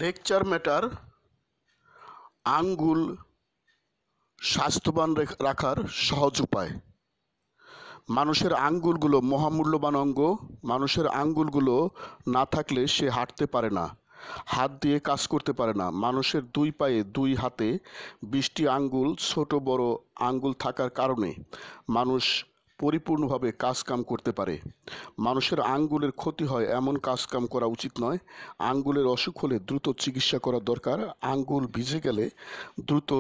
Lecture matter আঙ্গুল স্বাস্থ্যবান রাখার সহজ উপায়। মানুষের আঙ্গুলগুলো মহামূল্যবান অঙ্গ। মানুষের আঙ্গুলগুলো না থাকলে সে হাঁটতে পারে না, হাত দিয়ে কাজ করতে পারে না। মানুষের দুই পায়ে দুই হাতে 20টি আঙ্গুল, ছোট বড় আঙ্গুল থাকার কারণে মানুষ পরিপূর্ণভাবে কাজকাম করতে পারে। মানুষের আঙ্গুলের ক্ষতি হয় এমন কাজকাম করা উচিত নয়। আঙ্গুলের অসুখ হলে দ্রুত চিকিৎসা করা দরকার। আঙ্গুল ভিজে গেলে দ্রুত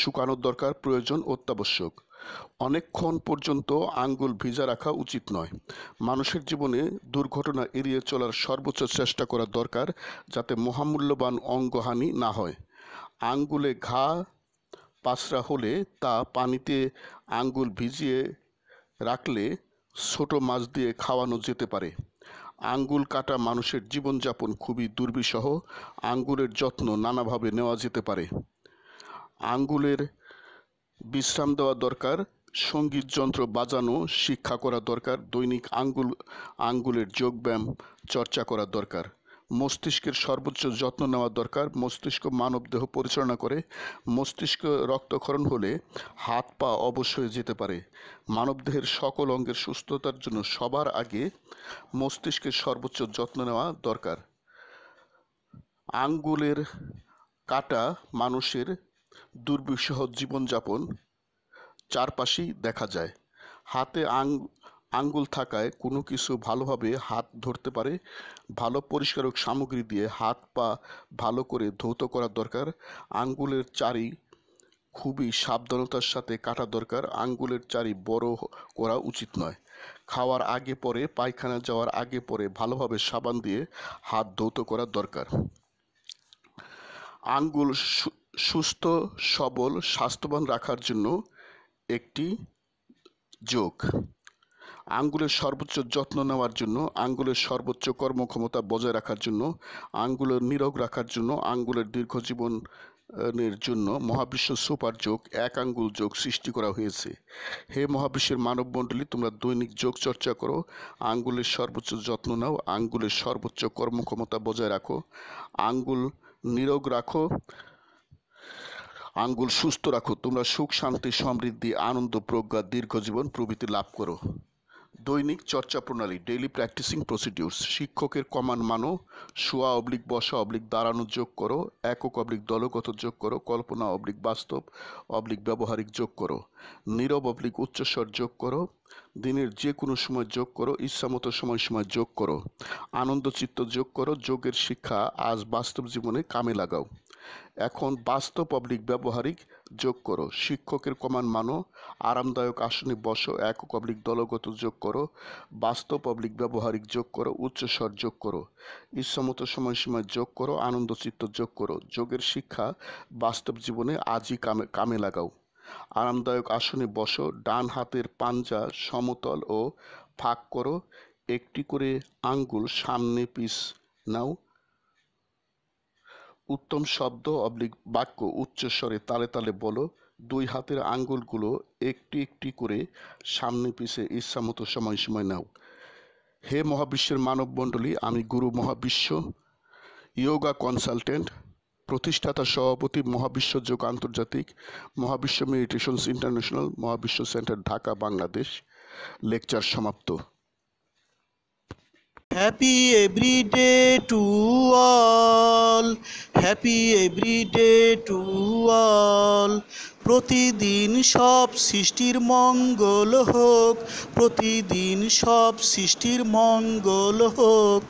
শুকানোর দরকার, প্রয়োজন অত্যাবশ্যক। অনেকক্ষণ পর্যন্ত আঙ্গুল ভিজা রাখা উচিত নয়। মানুষের জীবনে দুর্ঘটনা এড়িয়ে চলার সর্বোচ্চ চেষ্টা করা দরকার, যাতে মহামূল্যবান অঙ্গহানি না হয়। আঙ্গুলে ঘা পাঁচড়া হলে তা পানিতে আঙ্গুল ভিজিয়ে রাখলে ছোট মাছ দিয়ে খাওয়ানো যেতে পারে। আঙ্গুল কাটা মানুষের জীবনযাপন খুবই দুর্বিষহ। আঙ্গুলের যত্ন নানাভাবে নেওয়া যেতে পারে। আঙ্গুলের বিশ্রাম দেওয়া দরকার। সঙ্গীত যন্ত্র বাজানো শিক্ষা করা দরকার। দৈনিক আঙ্গুলের যোগব্যায়াম চর্চা করা দরকার। মস্তিষ্কের সর্বোচ্চ যত্ন নেওয়া দরকার। মস্তিষ্ক মানবদেহ পরিচালনা করে। মস্তিষ্ক রক্তক্ষরণ হলে হাত পা অবশ হয়ে যেতে পারে। মানবদেহের সকল অঙ্গের সুস্থতার জন্য সবার আগে মস্তিষ্কের সর্বোচ্চ যত্ন নেওয়া দরকার। আঙ্গুলের কাটা মানুষের দুর্বিষহ জীবনযাপন চারপাশেই দেখা যায়। হাতে আঙ্গুল থাকায় কোনো কিছু ভালোভাবে হাত ধরতে পারে। ভালো পরিষ্কারক সামগ্রী দিয়ে হাত পা ভালো করে ধৌত করা দরকার। আঙ্গুলের চারি খুবই সাবধানতার সাথে কাটা দরকার। আঙ্গুলের চারি বড় করা উচিত নয়। খাওয়ার আগে পরে, পায়খানা যাওয়ার আগে পরে ভালোভাবে সাবান দিয়ে হাত ধৌত করা দরকার। আঙ্গুল সুস্থ সবল স্বাস্থ্যবান রাখার জন্য একটি যোগ। আঙ্গুলের সর্বোচ্চ যত্ন নেওয়ার জন্য, আঙ্গুলের সর্বোচ্চ কর্মক্ষমতা বজায় রাখার জন্য, আঙ্গুলের নিরোগ রাখার জন্য, আঙ্গুলের দীর্ঘজীবনের জন্য মহাবিশ্ব সুপার যোগ, এক আঙ্গুল যোগ সৃষ্টি করা হয়েছে। হে মহাবিশ্বের মানবমণ্ডলী, তোমরা দৈনিক যোগ চর্চা করো, আঙ্গুলের সর্বোচ্চ যত্ন নাও, আঙ্গুলের সর্বোচ্চ কর্মক্ষমতা বজায় রাখো, আঙ্গুল নিরোগ রাখো, আঙ্গুল সুস্থ রাখো। তোমরা সুখ, শান্তি, সমৃদ্ধি, আনন্দ, প্রজ্ঞা, দীর্ঘজীবন প্রভৃতি লাভ করো। দৈনিক চর্চা প্রণালী, ডেইলি প্র্যাকটিসিং প্রসিডিউরস। শিক্ষকের কমান্ড মানো। শোয়া অবলিক বসা অবলিক দাঁড়ানো যোগ করো। একক অবলিক দলগত যোগ করো। কল্পনা অবলিক বাস্তব অবলিক ব্যবহারিক যোগ করো। নীরব অবলিক উচ্চস্বর যোগ করো। দিনের যে কোনো সময় যোগ করো। ইচ্ছামতো সময় যোগ করো। আনন্দ চিত্ত যোগ করো। যোগের শিক্ষা আজ বাস্তব জীবনে কামে লাগাও। এখন বাস্তব অবলিক ব্যবহারিক যোগ করো। শিক্ষকের কমান্ড মানো। আরামদায়ক আসনে বসো। একক অবলিক দলগত যোগ করো। বাস্তব অবলিক ব্যবহারিক যোগ করো। উচ্চস্বর যোগ করো। ইচ্ছামতো সময় যোগ করো। আনন্দ চিত্ত যোগ করো। যোগের শিক্ষা বাস্তব জীবনে আজই কামে লাগাও। আরামদায়ক আসনে বসো। ডান হাতের পাঞ্জা সমতল ও ফাঁক করো। একটি করে আঙ্গুল সামনে পিছ নাও। উত্তম শব্দ অবলিক বাক্য উচ্চস্বরে তালে তালে বলো। দুই হাতের আঙ্গুলগুলো একটি একটি করে সামনে পিছে ইচ্ছামতো সময় নাও। হে মহাবিশ্বের মানবমণ্ডলী, আমি গুরু মহাবিশ্ব ইয়োগা কনসালটেন্ট, প্রতিষ্ঠাতা সভাপতি মহাবিশ্ব যোগ আন্তর্জাতিক, মহাবিশ্ব মেডিটেশনস ইন্টারন্যাশনাল, মহাবিশ্ব সেন্টার, ঢাকা, বাংলাদেশ। লেকচার সমাপ্ত। Happy everyday to all, happy everyday to all. প্রতিদিন সব সৃষ্টির মঙ্গল হোক, প্রতিদিন সব সৃষ্টির মঙ্গল হোক।